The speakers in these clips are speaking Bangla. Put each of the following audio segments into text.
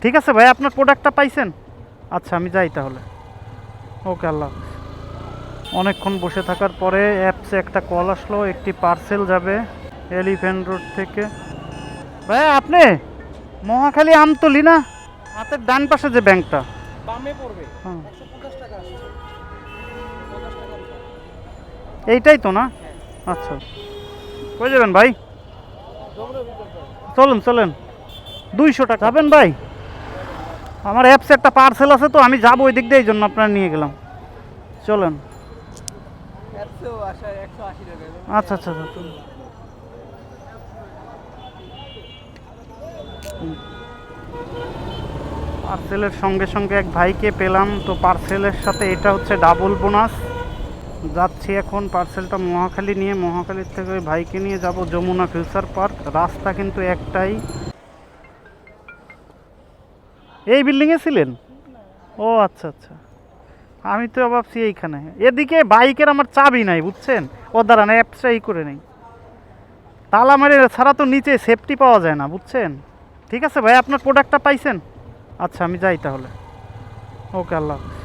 ঠিক আছে ভাই, আপনার প্রোডাক্টটা পাইছেন? আচ্ছা, আমি যাই তাহলে। ওকে, আল্লাহ হাফেজ। অনেকক্ষণ বসে থাকার পরে অ্যাপসে একটা কল আসলো, একটি পার্সেল যাবে এলিফ্যান্ট রোড থেকে। ভাই আপনি মহাখালী আমতলি না? হাতের ডান পাশে যে ব্যাংকটা বামে পড়বে। হ্যাঁ, 150 টাকা আসছে। 50 টাকা দিলাম। এইটাই তো না? হ্যাঁ। আচ্ছা, কই যাবেন ভাই? জমরে ভিতর দাও। চলেন চলেন, 200 টাকা যাবেন ভাই? আমার অ্যাপসে একটা পার্সেল আছে, তো আমি যাবো ওই দিক দিয়ে, এই জন্য আপনারা নিয়ে গেলাম। চলেন। অ্যাপসেও আসা 180 টাকা। আচ্ছা আচ্ছা আচ্ছা, চলুন। পার্সেলের সঙ্গে সঙ্গে এক ভাইকে পেলাম, তো পার্সেলের সাথে এটা হচ্ছে ডাবল বোনাস। যাচ্ছি এখন পার্সেলটা মহাখালী নিয়ে, মহাখালীর থেকে ওই ভাইকে নিয়ে যাব যমুনা ফিউচার পার্ক। রাস্তা কিন্তু একটাই। এই বিল্ডিংয়ে ছিলেন? ও আচ্ছা আচ্ছা, আমি তো ভাবছি এইখানে। এদিকে বাইকের আমার চাবি নাই বুঝছেন, ও দাঁড়ান অ্যাপসটা এই করে নেই। তালা মারে ছাড়া তো নিচে সেফটি পাওয়া যায় না বুঝছেন। ঠিক আছে ভাই, আপনার প্রোডাক্টটা পাইছেন? আচ্ছা, আমি যাই তাহলে। ওকে, আল্লাহ হাফেজ।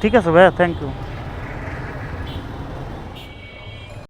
ঠিক আছে ভাইয়া, থ্যাংক ইউ।